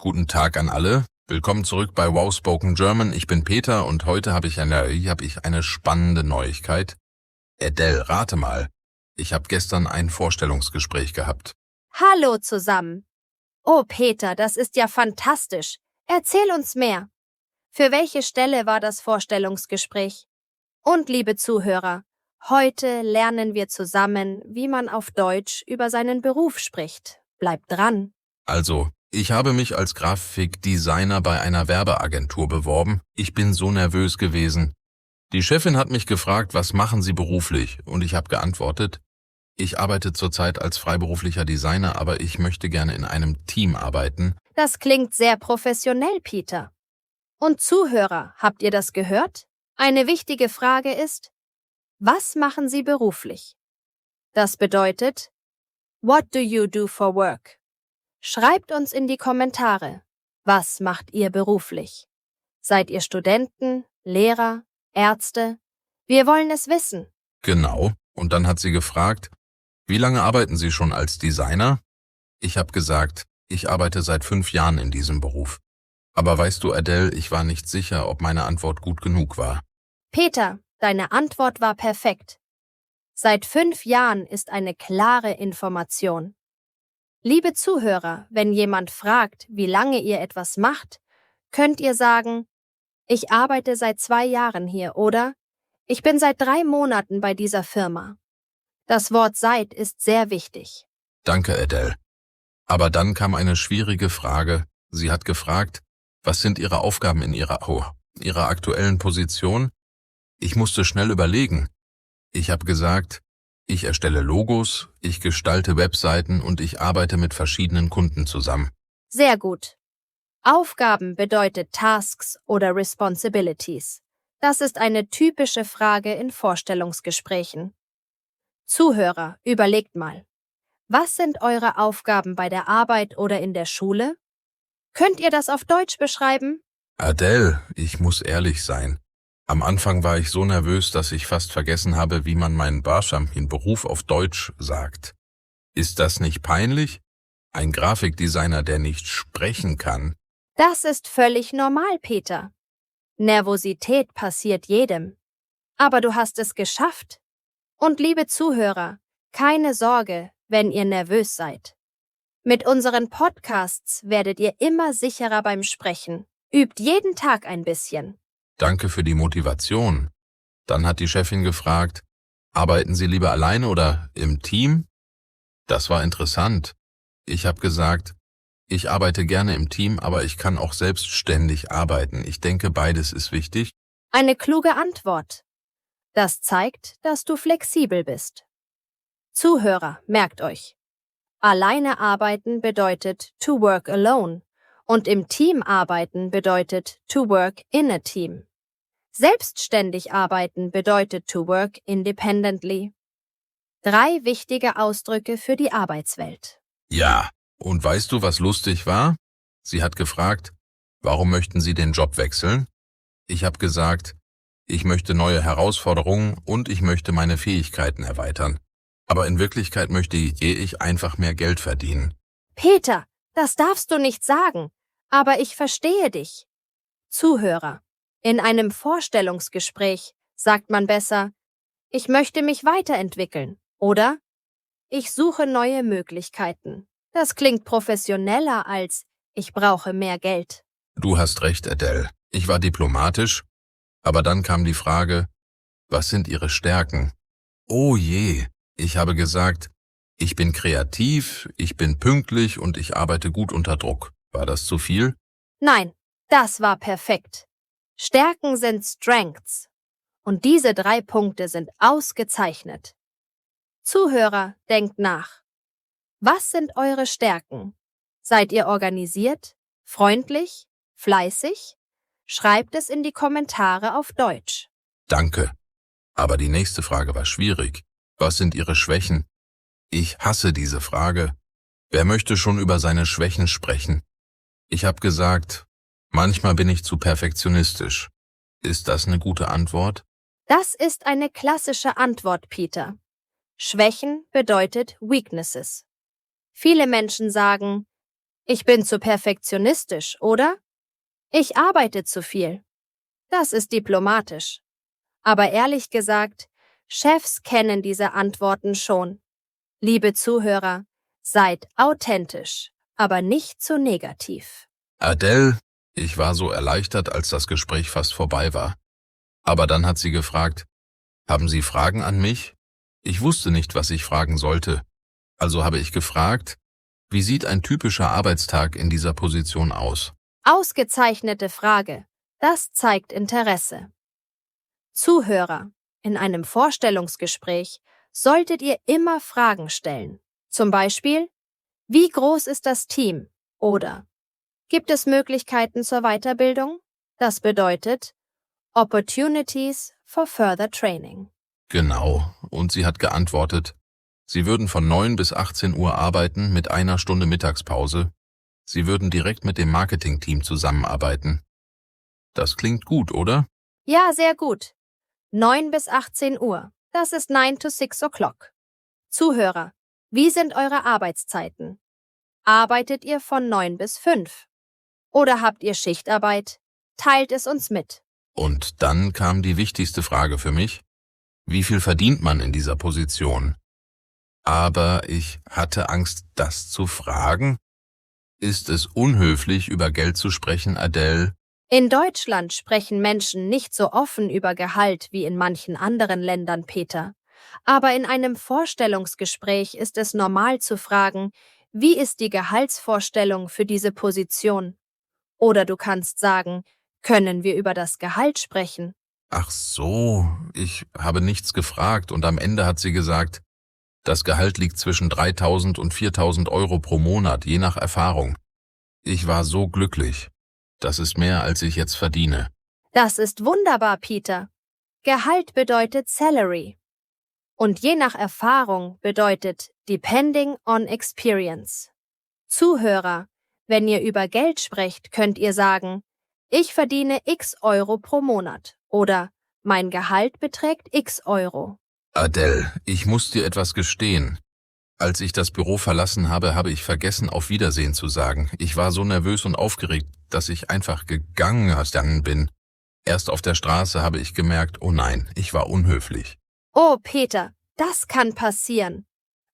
Guten Tag an alle. Willkommen zurück bei Wow Spoken German. Ich bin Peter und heute habe ich eine spannende Neuigkeit. Adele, rate mal. Ich habe gestern ein Vorstellungsgespräch gehabt. Hallo zusammen. Oh Peter, das ist ja fantastisch. Erzähl uns mehr. Für welche Stelle war das Vorstellungsgespräch? Und liebe Zuhörer, heute lernen wir zusammen, wie man auf Deutsch über seinen Beruf spricht. Bleibt dran. Also, ich habe mich als Grafikdesigner bei einer Werbeagentur beworben. Ich bin so nervös gewesen. Die Chefin hat mich gefragt, was machen Sie beruflich? Und ich habe geantwortet, ich arbeite zurzeit als freiberuflicher Designer, aber ich möchte gerne in einem Team arbeiten. Das klingt sehr professionell, Peter. Und Zuhörer, habt ihr das gehört? Eine wichtige Frage ist, was machen Sie beruflich? Das bedeutet, what do you do for work? Schreibt uns in die Kommentare, was macht ihr beruflich? Seid ihr Studenten, Lehrer, Ärzte? Wir wollen es wissen. Genau. Und dann hat sie gefragt, wie lange arbeiten Sie schon als Designer? Ich habe gesagt, ich arbeite seit 5 Jahren in diesem Beruf. Aber weißt du, Adele, ich war nicht sicher, ob meine Antwort gut genug war. Peter, deine Antwort war perfekt. Seit 5 Jahren ist eine klare Information. Liebe Zuhörer, wenn jemand fragt, wie lange ihr etwas macht, könnt ihr sagen, ich arbeite seit 2 Jahren hier oder ich bin seit 3 Monaten bei dieser Firma. Das Wort seit ist sehr wichtig. Danke, Adele. Aber dann kam eine schwierige Frage. Sie hat gefragt, was sind Ihre Aufgaben in Ihrer aktuellen Position? Ich musste schnell überlegen. Ich habe gesagt, ich erstelle Logos, ich gestalte Webseiten und ich arbeite mit verschiedenen Kunden zusammen. Sehr gut. Aufgaben bedeutet Tasks oder Responsibilities. Das ist eine typische Frage in Vorstellungsgesprächen. Zuhörer, überlegt mal. Was sind eure Aufgaben bei der Arbeit oder in der Schule? Könnt ihr das auf Deutsch beschreiben? Adele, ich muss ehrlich sein. Am Anfang war ich so nervös, dass ich fast vergessen habe, wie man meinen Beruf auf Deutsch sagt. Ist das nicht peinlich? Ein Grafikdesigner, der nicht sprechen kann. Das ist völlig normal, Peter. Nervosität passiert jedem. Aber du hast es geschafft. Und liebe Zuhörer, keine Sorge, wenn ihr nervös seid. Mit unseren Podcasts werdet ihr immer sicherer beim Sprechen. Übt jeden Tag ein bisschen. Danke für die Motivation. Dann hat die Chefin gefragt, arbeiten Sie lieber alleine oder im Team? Das war interessant. Ich habe gesagt, ich arbeite gerne im Team, aber ich kann auch selbstständig arbeiten. Ich denke, beides ist wichtig. Eine kluge Antwort. Das zeigt, dass du flexibel bist. Zuhörer, merkt euch. Alleine arbeiten bedeutet to work alone und im Team arbeiten bedeutet to work in a team. Selbstständig arbeiten bedeutet to work independently. 3 wichtige Ausdrücke für die Arbeitswelt. Ja, und weißt du, was lustig war? Sie hat gefragt, warum möchten Sie den Job wechseln? Ich habe gesagt, ich möchte neue Herausforderungen und ich möchte meine Fähigkeiten erweitern. Aber in Wirklichkeit möchte ich einfach mehr Geld verdienen. Peter, das darfst du nicht sagen, aber ich verstehe dich. Zuhörer, in einem Vorstellungsgespräch sagt man besser, ich möchte mich weiterentwickeln, oder? Ich suche neue Möglichkeiten. Das klingt professioneller als ich brauche mehr Geld. Du hast recht, Adele. Ich war diplomatisch, aber dann kam die Frage, was sind Ihre Stärken? Oh je, ich habe gesagt, ich bin kreativ, ich bin pünktlich und ich arbeite gut unter Druck. War das zu viel? Nein, das war perfekt. Stärken sind Strengths. Und diese 3 Punkte sind ausgezeichnet. Zuhörer, denkt nach. Was sind eure Stärken? Seid ihr organisiert, freundlich, fleißig? Schreibt es in die Kommentare auf Deutsch. Danke. Aber die nächste Frage war schwierig. Was sind Ihre Schwächen? Ich hasse diese Frage. Wer möchte schon über seine Schwächen sprechen? Ich habe gesagt, manchmal bin ich zu perfektionistisch. Ist das eine gute Antwort? Das ist eine klassische Antwort, Peter. Schwächen bedeutet Weaknesses. Viele Menschen sagen, Ich bin zu perfektionistisch, oder? Ich arbeite zu viel. Das ist diplomatisch. Aber ehrlich gesagt, Chefs kennen diese Antworten schon. Liebe Zuhörer, seid authentisch, aber nicht zu negativ. Adele, ich war so erleichtert, als das Gespräch fast vorbei war. Aber dann hat sie gefragt, haben Sie Fragen an mich? Ich wusste nicht, was ich fragen sollte. Also habe ich gefragt, wie sieht ein typischer Arbeitstag in dieser Position aus? Ausgezeichnete Frage. Das zeigt Interesse. Zuhörer, in einem Vorstellungsgespräch solltet ihr immer Fragen stellen. Zum Beispiel, wie groß ist das Team? Oder gibt es Möglichkeiten zur Weiterbildung? Das bedeutet Opportunities for further training. Genau, und sie hat geantwortet, sie würden von 9 bis 18 Uhr arbeiten mit 1 Stunde Mittagspause. Sie würden direkt mit dem Marketingteam zusammenarbeiten. Das klingt gut, oder? Ja, sehr gut. 9 bis 18 Uhr. Das ist 9 to 6 o'clock. Zuhörer, wie sind eure Arbeitszeiten? Arbeitet ihr von 9 bis 5? Oder habt ihr Schichtarbeit? Teilt es uns mit. Und dann kam die wichtigste Frage für mich. Wie viel verdient man in dieser Position? Aber ich hatte Angst, das zu fragen. Ist es unhöflich, über Geld zu sprechen, Adele? In Deutschland sprechen Menschen nicht so offen über Gehalt wie in manchen anderen Ländern, Peter. Aber in einem Vorstellungsgespräch ist es normal zu fragen, wie ist die Gehaltsvorstellung für diese Position? Oder du kannst sagen, können wir über das Gehalt sprechen? Ach so, ich habe nichts gefragt und am Ende hat sie gesagt, das Gehalt liegt zwischen 3.000 und 4.000 Euro pro Monat, je nach Erfahrung. Ich war so glücklich. Das ist mehr, als ich jetzt verdiene. Das ist wunderbar, Peter. Gehalt bedeutet Salary. Und je nach Erfahrung bedeutet Depending on Experience. Zuhörer, wenn ihr über Geld sprecht, könnt ihr sagen, ich verdiene x Euro pro Monat oder mein Gehalt beträgt x Euro. Adele, ich muss dir etwas gestehen. Als ich das Büro verlassen habe, habe ich vergessen, auf Wiedersehen zu sagen. Ich war so nervös und aufgeregt, dass ich einfach gegangen bin. Erst auf der Straße habe ich gemerkt, oh nein, ich war unhöflich. Oh, Peter, das kann passieren.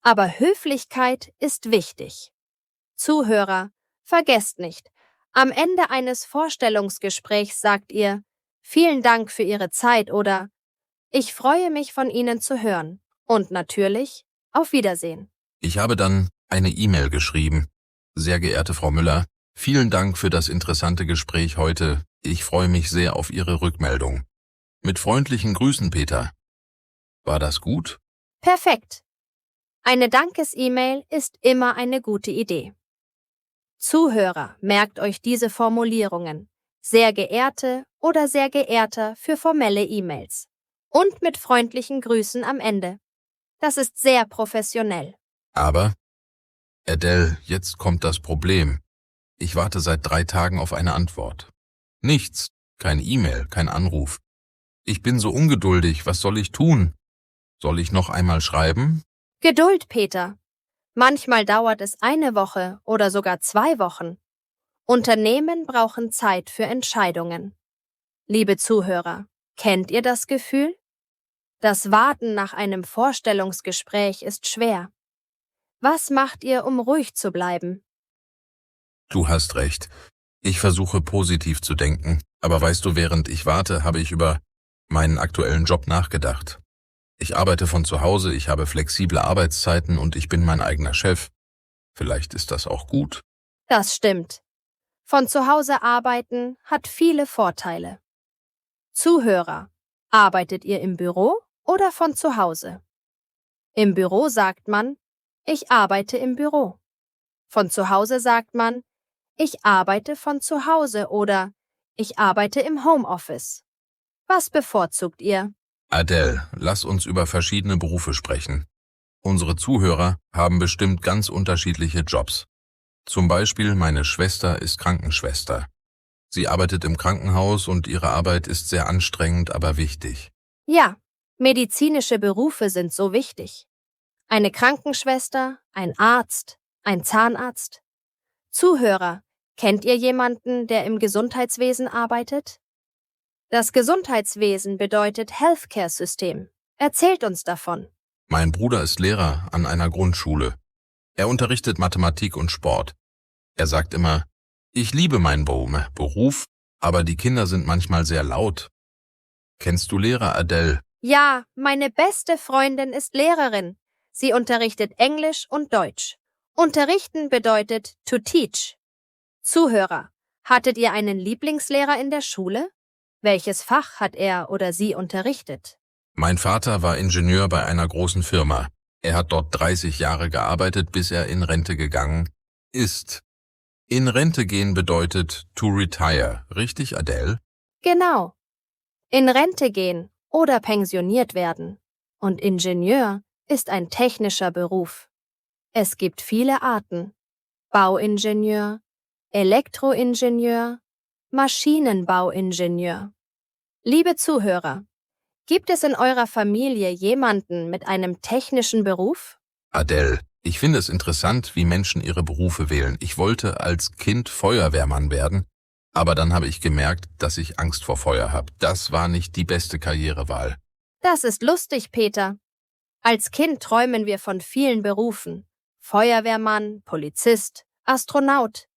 Aber Höflichkeit ist wichtig. Zuhörer, vergesst nicht, am Ende eines Vorstellungsgesprächs sagt ihr, vielen Dank für Ihre Zeit oder ich freue mich von Ihnen zu hören. Und natürlich, auf Wiedersehen. Ich habe dann eine E-Mail geschrieben. Sehr geehrte Frau Müller, vielen Dank für das interessante Gespräch heute. Ich freue mich sehr auf Ihre Rückmeldung. Mit freundlichen Grüßen, Peter. War das gut? Perfekt. Eine Dankes-E-Mail ist immer eine gute Idee. Zuhörer, merkt euch diese Formulierungen. Sehr geehrte oder sehr geehrter für formelle E-Mails. Und mit freundlichen Grüßen am Ende. Das ist sehr professionell. Aber, Adele, jetzt kommt das Problem. Ich warte seit 3 Tagen auf eine Antwort. Nichts, kein E-Mail, kein Anruf. Ich bin so ungeduldig, was soll ich tun? Soll ich noch einmal schreiben? Geduld, Peter. Manchmal dauert es 1 Woche oder sogar 2 Wochen. Unternehmen brauchen Zeit für Entscheidungen. Liebe Zuhörer, kennt ihr das Gefühl? Das Warten nach einem Vorstellungsgespräch ist schwer. Was macht ihr, um ruhig zu bleiben? Du hast recht. Ich versuche positiv zu denken, aber weißt du, während ich warte, habe ich über meinen aktuellen Job nachgedacht. Ich arbeite von zu Hause, ich habe flexible Arbeitszeiten und ich bin mein eigener Chef. Vielleicht ist das auch gut. Das stimmt. Von zu Hause arbeiten hat viele Vorteile. Zuhörer, arbeitet ihr im Büro oder von zu Hause? Im Büro sagt man, ich arbeite im Büro. Von zu Hause sagt man, ich arbeite von zu Hause oder ich arbeite im Homeoffice. Was bevorzugt ihr? Adele, lass uns über verschiedene Berufe sprechen. Unsere Zuhörer haben bestimmt ganz unterschiedliche Jobs. Zum Beispiel meine Schwester ist Krankenschwester. Sie arbeitet im Krankenhaus und ihre Arbeit ist sehr anstrengend, aber wichtig. Ja, medizinische Berufe sind so wichtig. Eine Krankenschwester, ein Arzt, ein Zahnarzt. Zuhörer, kennt ihr jemanden, der im Gesundheitswesen arbeitet? Das Gesundheitswesen bedeutet Healthcare-System. Erzählt uns davon. Mein Bruder ist Lehrer an einer Grundschule. Er unterrichtet Mathematik und Sport. Er sagt immer, ich liebe meinen Beruf, aber die Kinder sind manchmal sehr laut. Kennst du Lehrer, Adele? Ja, meine beste Freundin ist Lehrerin. Sie unterrichtet Englisch und Deutsch. Unterrichten bedeutet to teach. Zuhörer, hattet ihr einen Lieblingslehrer in der Schule? Welches Fach hat er oder sie unterrichtet? Mein Vater war Ingenieur bei einer großen Firma. Er hat dort 30 Jahre gearbeitet, bis er in Rente gegangen ist. In Rente gehen bedeutet to retire, richtig, Adele? Genau. In Rente gehen oder pensioniert werden. Und Ingenieur ist ein technischer Beruf. Es gibt viele Arten. Bauingenieur, Elektroingenieur, Maschinenbauingenieur. Liebe Zuhörer, gibt es in eurer Familie jemanden mit einem technischen Beruf? Adele, ich finde es interessant, wie Menschen ihre Berufe wählen. Ich wollte als Kind Feuerwehrmann werden, aber dann habe ich gemerkt, dass ich Angst vor Feuer habe. Das war nicht die beste Karrierewahl. Das ist lustig, Peter. Als Kind träumen wir von vielen Berufen. Feuerwehrmann, Polizist, Astronaut.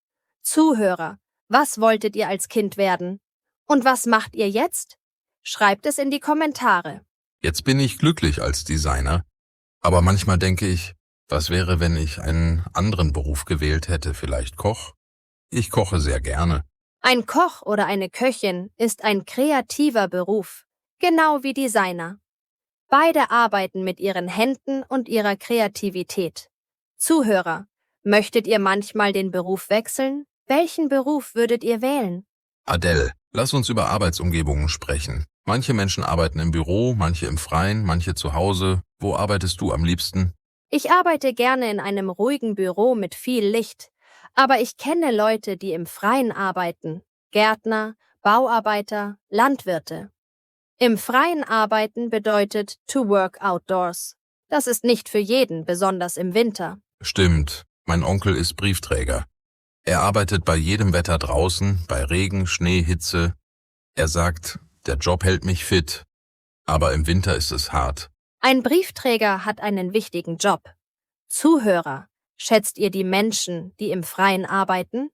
Zuhörer, was wolltet ihr als Kind werden? Und was macht ihr jetzt? Schreibt es in die Kommentare. Jetzt bin ich glücklich als Designer, aber manchmal denke ich, was wäre, wenn ich einen anderen Beruf gewählt hätte, vielleicht Koch? Ich koche sehr gerne. Ein Koch oder eine Köchin ist ein kreativer Beruf, genau wie Designer. Beide arbeiten mit ihren Händen und ihrer Kreativität. Zuhörer, möchtet ihr manchmal den Beruf wechseln? Welchen Beruf würdet ihr wählen? Adele, lass uns über Arbeitsumgebungen sprechen. Manche Menschen arbeiten im Büro, manche im Freien, manche zu Hause. Wo arbeitest du am liebsten? Ich arbeite gerne in einem ruhigen Büro mit viel Licht, aber ich kenne Leute, die im Freien arbeiten. Gärtner, Bauarbeiter, Landwirte. Im Freien arbeiten bedeutet to work outdoors. Das ist nicht für jeden, besonders im Winter. Stimmt, mein Onkel ist Briefträger. Er arbeitet bei jedem Wetter draußen, bei Regen, Schnee, Hitze. Er sagt, der Job hält mich fit, aber im Winter ist es hart. Ein Briefträger hat einen wichtigen Job. Zuhörer, schätzt ihr die Menschen, die im Freien arbeiten?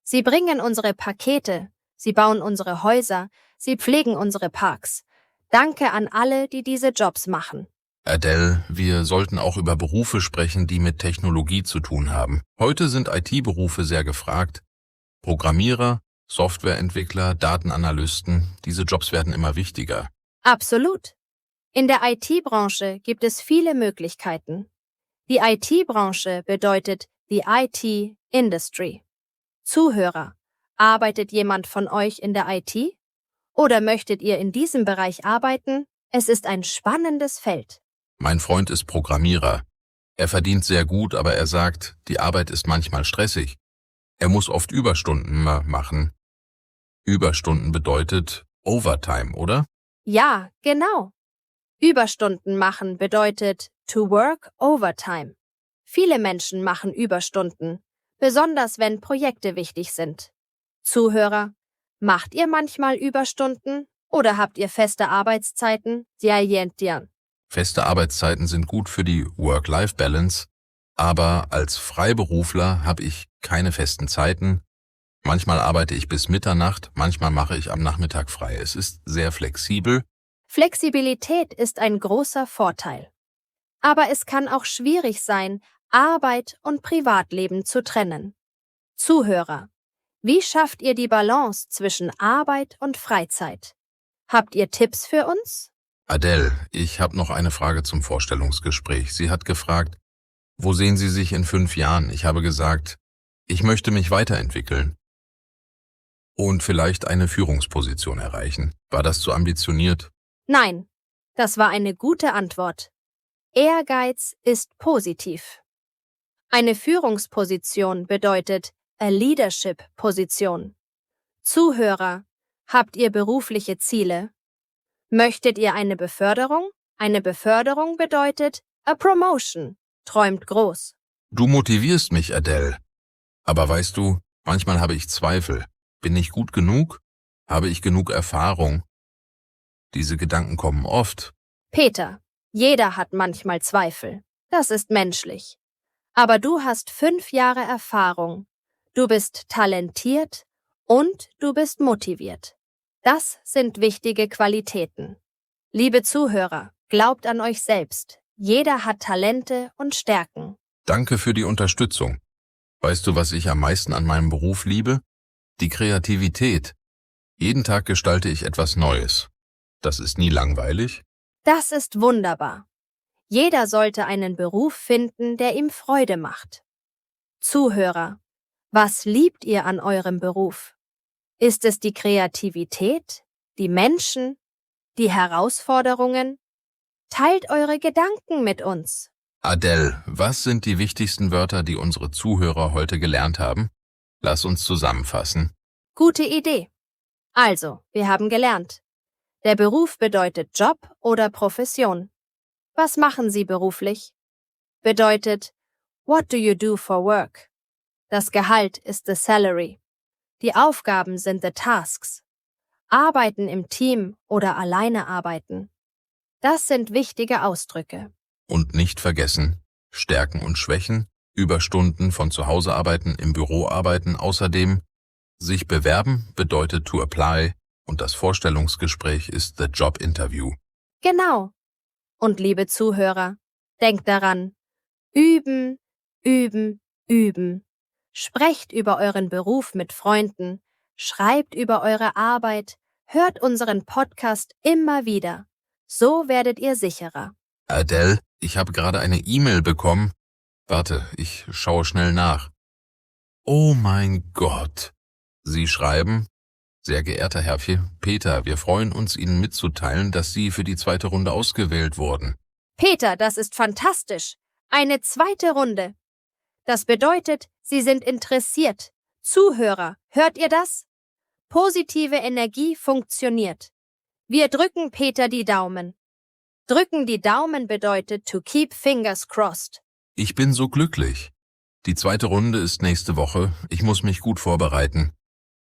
Sie bringen unsere Pakete, sie bauen unsere Häuser, sie pflegen unsere Parks. Danke an alle, die diese Jobs machen. Adele, wir sollten auch über Berufe sprechen, die mit Technologie zu tun haben. Heute sind IT-Berufe sehr gefragt. Programmierer, Softwareentwickler, Datenanalysten, diese Jobs werden immer wichtiger. Absolut. In der IT-Branche gibt es viele Möglichkeiten. Die IT-Branche bedeutet die IT-Industry. Zuhörer, arbeitet jemand von euch in der IT? Oder möchtet ihr in diesem Bereich arbeiten? Es ist ein spannendes Feld. Mein Freund ist Programmierer. Er verdient sehr gut, aber er sagt, die Arbeit ist manchmal stressig. Er muss oft Überstunden machen. Überstunden bedeutet Overtime, oder? Ja, genau. Überstunden machen bedeutet to work overtime. Viele Menschen machen Überstunden, besonders wenn Projekte wichtig sind. Zuhörer, macht ihr manchmal Überstunden oder habt ihr feste Arbeitszeiten? Feste Arbeitszeiten sind gut für die Work-Life-Balance, aber als Freiberufler habe ich keine festen Zeiten. Manchmal arbeite ich bis Mitternacht, manchmal mache ich am Nachmittag frei. Es ist sehr flexibel. Flexibilität ist ein großer Vorteil. Aber es kann auch schwierig sein, Arbeit und Privatleben zu trennen. Zuhörer, wie schafft ihr die Balance zwischen Arbeit und Freizeit? Habt ihr Tipps für uns? Adele, ich habe noch eine Frage zum Vorstellungsgespräch. Sie hat gefragt, wo sehen Sie sich in 5 Jahren? Ich habe gesagt, ich möchte mich weiterentwickeln und vielleicht eine Führungsposition erreichen. War das zu ambitioniert? Nein, das war eine gute Antwort. Ehrgeiz ist positiv. Eine Führungsposition bedeutet a Leadership-Position. Zuhörer, habt ihr berufliche Ziele? Möchtet ihr eine Beförderung? Eine Beförderung bedeutet a promotion. Träumt groß. Du motivierst mich, Adele. Aber weißt du, manchmal habe ich Zweifel. Bin ich gut genug? Habe ich genug Erfahrung? Diese Gedanken kommen oft. Peter, jeder hat manchmal Zweifel. Das ist menschlich. Aber du hast 5 Jahre Erfahrung. Du bist talentiert und du bist motiviert. Das sind wichtige Qualitäten. Liebe Zuhörer, glaubt an euch selbst. Jeder hat Talente und Stärken. Danke für die Unterstützung. Weißt du, was ich am meisten an meinem Beruf liebe? Die Kreativität. Jeden Tag gestalte ich etwas Neues. Das ist nie langweilig. Das ist wunderbar. Jeder sollte einen Beruf finden, der ihm Freude macht. Zuhörer, was liebt ihr an eurem Beruf? Ist es die Kreativität, die Menschen, die Herausforderungen? Teilt eure Gedanken mit uns. Adele, was sind die wichtigsten Wörter, die unsere Zuhörer heute gelernt haben? Lass uns zusammenfassen. Gute Idee. Also, wir haben gelernt. Der Beruf bedeutet Job oder Profession. Was machen Sie beruflich? Bedeutet, what do you do for work? Das Gehalt ist the salary. Die Aufgaben sind the tasks. Arbeiten im Team oder alleine arbeiten. Das sind wichtige Ausdrücke. Und nicht vergessen, Stärken und Schwächen, Überstunden, von zu Hause arbeiten, im Büro arbeiten, außerdem sich bewerben bedeutet to apply und das Vorstellungsgespräch ist the job interview. Genau. Und liebe Zuhörer, denkt daran, üben, üben, üben. Sprecht über euren Beruf mit Freunden, schreibt über eure Arbeit, hört unseren Podcast immer wieder. So werdet ihr sicherer. Adele, ich habe gerade eine E-Mail bekommen. Warte, ich schaue schnell nach. Oh mein Gott. Sie schreiben, sehr geehrter Herr Peter, wir freuen uns, Ihnen mitzuteilen, dass Sie für die 2. Runde ausgewählt wurden. Peter, das ist fantastisch. Eine 2. Runde. Das bedeutet, Sie sind interessiert. Zuhörer, hört ihr das? Positive Energie funktioniert. Wir drücken Peter die Daumen. Drücken die Daumen bedeutet to keep fingers crossed. Ich bin so glücklich. Die 2. Runde ist nächste Woche. Ich muss mich gut vorbereiten.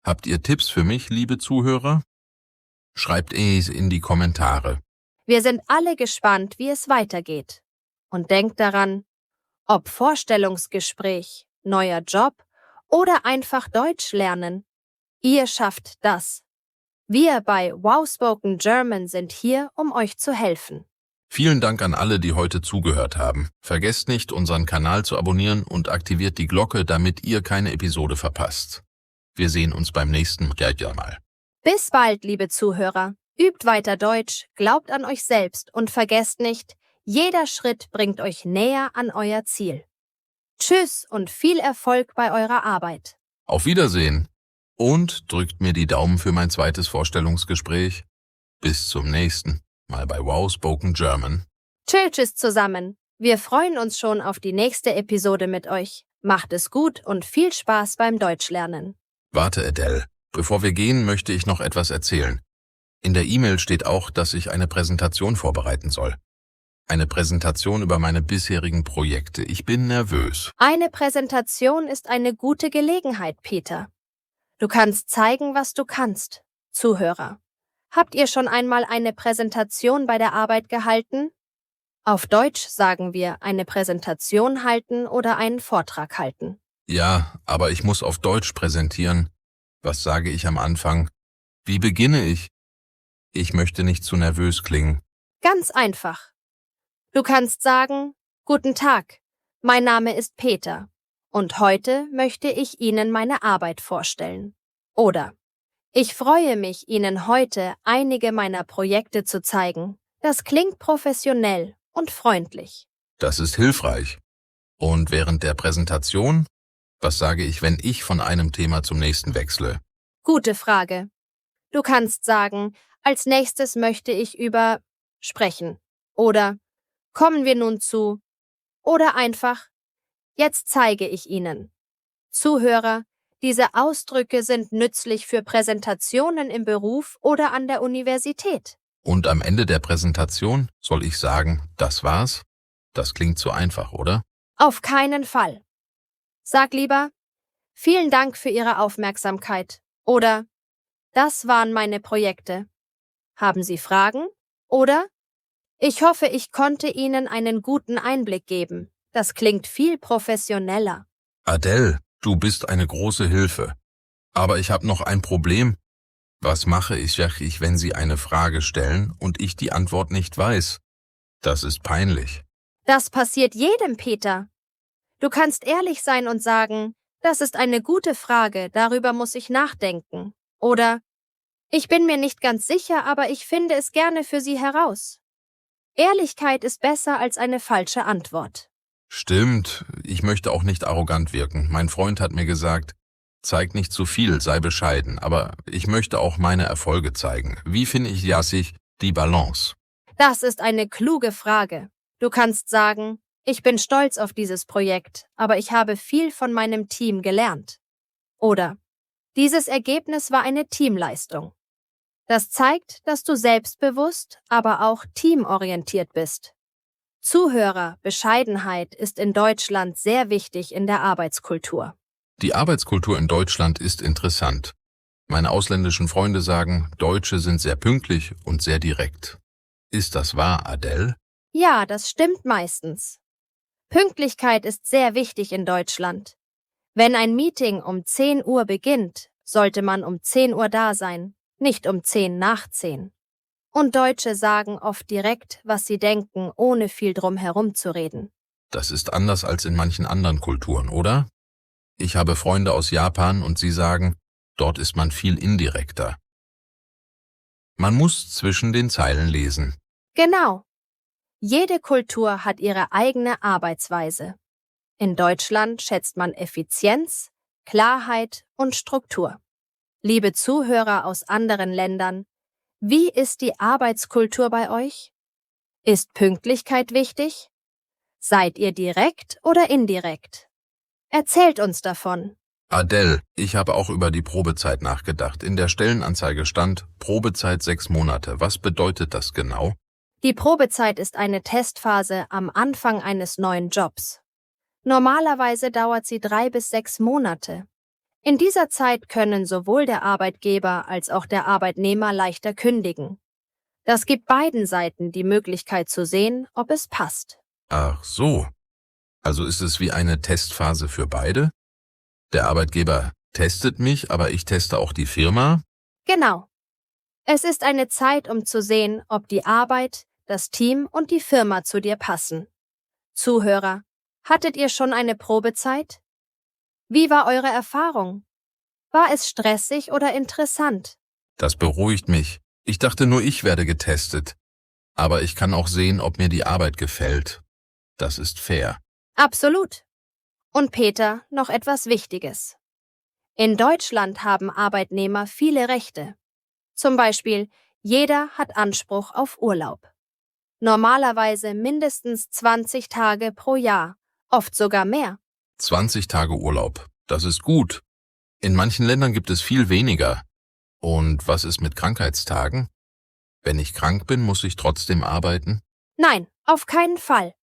Habt ihr Tipps für mich, liebe Zuhörer? Schreibt es in die Kommentare. Wir sind alle gespannt, wie es weitergeht. Und denkt daran, ob Vorstellungsgespräch, neuer Job oder einfach Deutsch lernen. Ihr schafft das. Wir bei Wow Spoken German sind hier, um euch zu helfen. Vielen Dank an alle, die heute zugehört haben. Vergesst nicht, unseren Kanal zu abonnieren und aktiviert die Glocke, damit ihr keine Episode verpasst. Wir sehen uns beim nächsten Mal. Bis bald, liebe Zuhörer. Übt weiter Deutsch, glaubt an euch selbst und vergesst nicht, jeder Schritt bringt euch näher an euer Ziel. Tschüss und viel Erfolg bei eurer Arbeit. Auf Wiedersehen und drückt mir die Daumen für mein 2. Vorstellungsgespräch. Bis zum nächsten Mal bei Wow Spoken German. Tschüss zusammen. Wir freuen uns schon auf die nächste Episode mit euch. Macht es gut und viel Spaß beim Deutschlernen. Warte, Adele. Bevor wir gehen, möchte ich noch etwas erzählen. In der E-Mail steht auch, dass ich eine Präsentation vorbereiten soll. Eine Präsentation über meine bisherigen Projekte. Ich bin nervös. Eine Präsentation ist eine gute Gelegenheit, Peter. Du kannst zeigen, was du kannst. Zuhörer, habt ihr schon einmal eine Präsentation bei der Arbeit gehalten? Auf Deutsch sagen wir eine Präsentation halten oder einen Vortrag halten. Ja, aber ich muss auf Deutsch präsentieren. Was sage ich am Anfang? Wie beginne ich? Ich möchte nicht zu nervös klingen. Ganz einfach. Du kannst sagen, Guten Tag, mein Name ist Peter und heute möchte ich Ihnen meine Arbeit vorstellen. Oder ich freue mich, Ihnen heute einige meiner Projekte zu zeigen. Das klingt professionell und freundlich. Das ist hilfreich. Und während der Präsentation? Was sage ich, wenn ich von einem Thema zum nächsten wechsle? Gute Frage. Du kannst sagen, als nächstes möchte ich über sprechen. Oder kommen wir nun zu. Oder einfach, jetzt zeige ich Ihnen. Zuhörer, diese Ausdrücke sind nützlich für Präsentationen im Beruf oder an der Universität. Und am Ende der Präsentation soll ich sagen, das war's? Das klingt zu einfach, oder? Auf keinen Fall. Sag lieber, Vielen Dank für Ihre Aufmerksamkeit. Oder das waren meine Projekte. Haben Sie Fragen? Oder ich hoffe, ich konnte Ihnen einen guten Einblick geben. Das klingt viel professioneller. Adele, du bist eine große Hilfe. Aber ich habe noch ein Problem. Was mache ich, wenn Sie eine Frage stellen und ich die Antwort nicht weiß? Das ist peinlich. Das passiert jedem, Peter. Du kannst ehrlich sein und sagen, das ist eine gute Frage, darüber muss ich nachdenken. Oder ich bin mir nicht ganz sicher, aber ich finde es gerne für Sie heraus. Ehrlichkeit ist besser als eine falsche Antwort. Stimmt, ich möchte auch nicht arrogant wirken. Mein Freund hat mir gesagt, zeig nicht zu viel, sei bescheiden, aber ich möchte auch meine Erfolge zeigen. Wie finde ich die Balance? Das ist eine kluge Frage. Du kannst sagen, ich bin stolz auf dieses Projekt, aber ich habe viel von meinem Team gelernt. Oder dieses Ergebnis war eine Teamleistung. Das zeigt, dass du selbstbewusst, aber auch teamorientiert bist. Zuhörer, Bescheidenheit ist in Deutschland sehr wichtig in der Arbeitskultur. Die Arbeitskultur in Deutschland ist interessant. Meine ausländischen Freunde sagen, Deutsche sind sehr pünktlich und sehr direkt. Ist das wahr, Adele? Ja, das stimmt meistens. Pünktlichkeit ist sehr wichtig in Deutschland. Wenn ein Meeting um 10 Uhr beginnt, sollte man um 10 Uhr da sein, nicht um 10 nach 10. Und Deutsche sagen oft direkt, was sie denken, ohne viel drum herum zu reden. Das ist anders als in manchen anderen Kulturen, oder? Ich habe Freunde aus Japan und sie sagen, dort ist man viel indirekter. Man muss zwischen den Zeilen lesen. Genau. Jede Kultur hat ihre eigene Arbeitsweise. In Deutschland schätzt man Effizienz, Klarheit und Struktur. Liebe Zuhörer aus anderen Ländern, wie ist die Arbeitskultur bei euch? Ist Pünktlichkeit wichtig? Seid ihr direkt oder indirekt? Erzählt uns davon. Adele, ich habe auch über die Probezeit nachgedacht. In der Stellenanzeige stand Probezeit 6 Monate. Was bedeutet das genau? Die Probezeit ist eine Testphase am Anfang eines neuen Jobs. Normalerweise dauert sie 3 bis 6 Monate. In dieser Zeit können sowohl der Arbeitgeber als auch der Arbeitnehmer leichter kündigen. Das gibt beiden Seiten die Möglichkeit zu sehen, ob es passt. Ach so. Also ist es wie eine Testphase für beide? Der Arbeitgeber testet mich, aber ich teste auch die Firma? Genau. Es ist eine Zeit, um zu sehen, ob die Arbeit, das Team und die Firma zu dir passen. Zuhörer, hattet ihr schon eine Probezeit? Wie war eure Erfahrung? War es stressig oder interessant? Das beruhigt mich. Ich dachte nur, ich werde getestet. Aber ich kann auch sehen, ob mir die Arbeit gefällt. Das ist fair. Absolut. Und Peter, noch etwas Wichtiges. In Deutschland haben Arbeitnehmer viele Rechte. Zum Beispiel, jeder hat Anspruch auf Urlaub. Normalerweise mindestens 20 Tage pro Jahr, oft sogar mehr. 20 Tage Urlaub. Das ist gut. In manchen Ländern gibt es viel weniger. Und was ist mit Krankheitstagen? Wenn ich krank bin, muss ich trotzdem arbeiten? Nein, auf keinen Fall.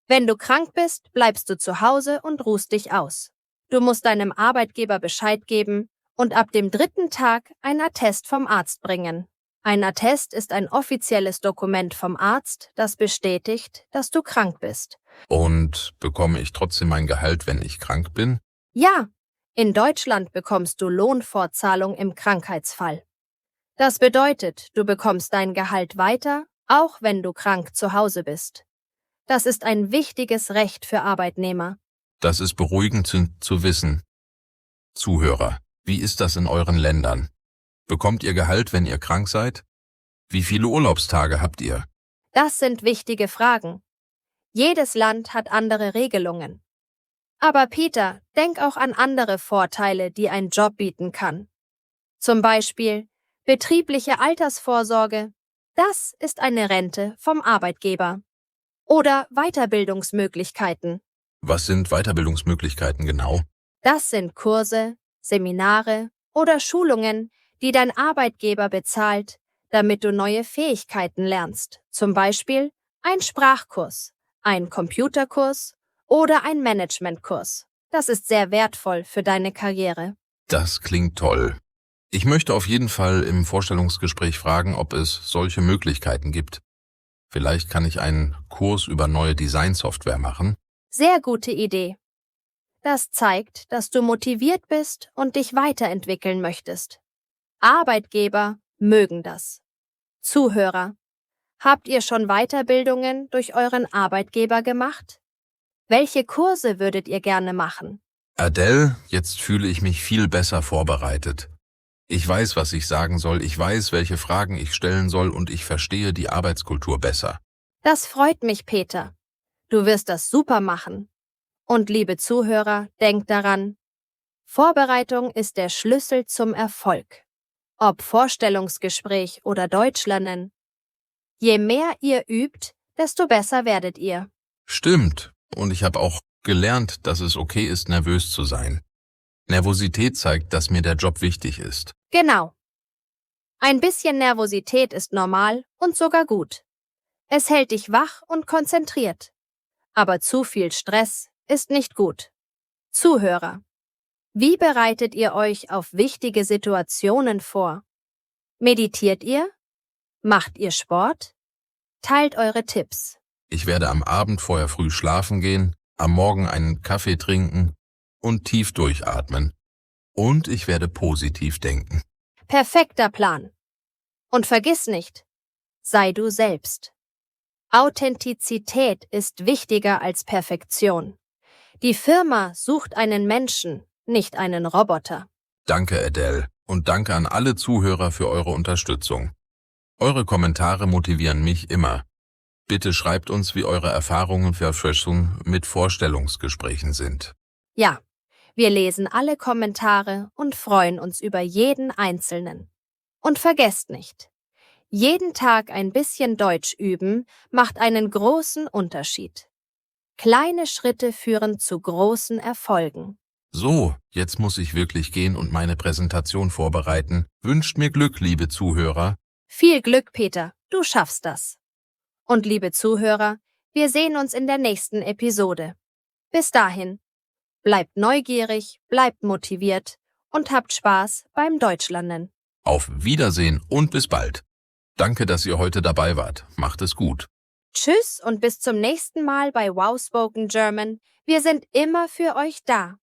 Wenn du krank bist, bleibst du zu Hause und ruhst dich aus. Du musst deinem Arbeitgeber Bescheid geben und ab dem 3. Tag ein Attest vom Arzt bringen. Ein Attest ist ein offizielles Dokument vom Arzt, das bestätigt, dass du krank bist. Und bekomme ich trotzdem mein Gehalt, wenn ich krank bin? Ja, in Deutschland bekommst du Lohnfortzahlung im Krankheitsfall. Das bedeutet, du bekommst dein Gehalt weiter, auch wenn du krank zu Hause bist. Das ist ein wichtiges Recht für Arbeitnehmer. Das ist beruhigend zu wissen. Zuhörer, wie ist das in euren Ländern? Bekommt ihr Gehalt, wenn ihr krank seid? Wie viele Urlaubstage habt ihr? Das sind wichtige Fragen. Jedes Land hat andere Regelungen. Aber Peter, denk auch an andere Vorteile, die ein Job bieten kann. Zum Beispiel betriebliche Altersvorsorge. Das ist eine Rente vom Arbeitgeber. Oder Weiterbildungsmöglichkeiten. Was sind Weiterbildungsmöglichkeiten genau? Das sind Kurse, Seminare oder Schulungen, die dein Arbeitgeber bezahlt, damit du neue Fähigkeiten lernst. Zum Beispiel ein Sprachkurs, ein Computerkurs oder ein Managementkurs. Das ist sehr wertvoll für deine Karriere. Das klingt toll. Ich möchte auf jeden Fall im Vorstellungsgespräch fragen, ob es solche Möglichkeiten gibt. Vielleicht kann ich einen Kurs über neue Designsoftware machen. Sehr gute Idee. Das zeigt, dass du motiviert bist und dich weiterentwickeln möchtest. Arbeitgeber mögen das. Zuhörer, habt ihr schon Weiterbildungen durch euren Arbeitgeber gemacht? Welche Kurse würdet ihr gerne machen? Adele, jetzt fühle ich mich viel besser vorbereitet. Ich weiß, was ich sagen soll, ich weiß, welche Fragen ich stellen soll und ich verstehe die Arbeitskultur besser. Das freut mich, Peter. Du wirst das super machen. Und liebe Zuhörer, denkt daran, Vorbereitung ist der Schlüssel zum Erfolg. Ob Vorstellungsgespräch oder Deutschlernen. Je mehr ihr übt, desto besser werdet ihr. Stimmt. Und ich habe auch gelernt, dass es okay ist, nervös zu sein. Nervosität zeigt, dass mir der Job wichtig ist. Genau. Ein bisschen Nervosität ist normal und sogar gut. Es hält dich wach und konzentriert. Aber zu viel Stress ist nicht gut. Zuhörer, wie bereitet ihr euch auf wichtige Situationen vor? Meditiert ihr? Macht ihr Sport? Teilt eure Tipps. Ich werde am Abend vorher früh schlafen gehen, am Morgen einen Kaffee trinken und tief durchatmen. Und ich werde positiv denken. Perfekter Plan. Und vergiss nicht, sei du selbst. Authentizität ist wichtiger als Perfektion. Die Firma sucht einen Menschen, nicht einen Roboter. Danke, Adele, und danke an alle Zuhörer für eure Unterstützung. Eure Kommentare motivieren mich immer. Bitte schreibt uns, wie eure Erfahrungen für Forschung mit Vorstellungsgesprächen sind. Ja, wir lesen alle Kommentare und freuen uns über jeden einzelnen. Und vergesst nicht, jeden Tag ein bisschen Deutsch üben macht einen großen Unterschied. Kleine Schritte führen zu großen Erfolgen. So, jetzt muss ich wirklich gehen und meine Präsentation vorbereiten. Wünscht mir Glück, liebe Zuhörer. Viel Glück, Peter, du schaffst das. Und liebe Zuhörer, wir sehen uns in der nächsten Episode. Bis dahin, bleibt neugierig, bleibt motiviert und habt Spaß beim Deutschlernen. Auf Wiedersehen und bis bald. Danke, dass ihr heute dabei wart. Macht es gut. Tschüss und bis zum nächsten Mal bei Wow Spoken German. Wir sind immer für euch da.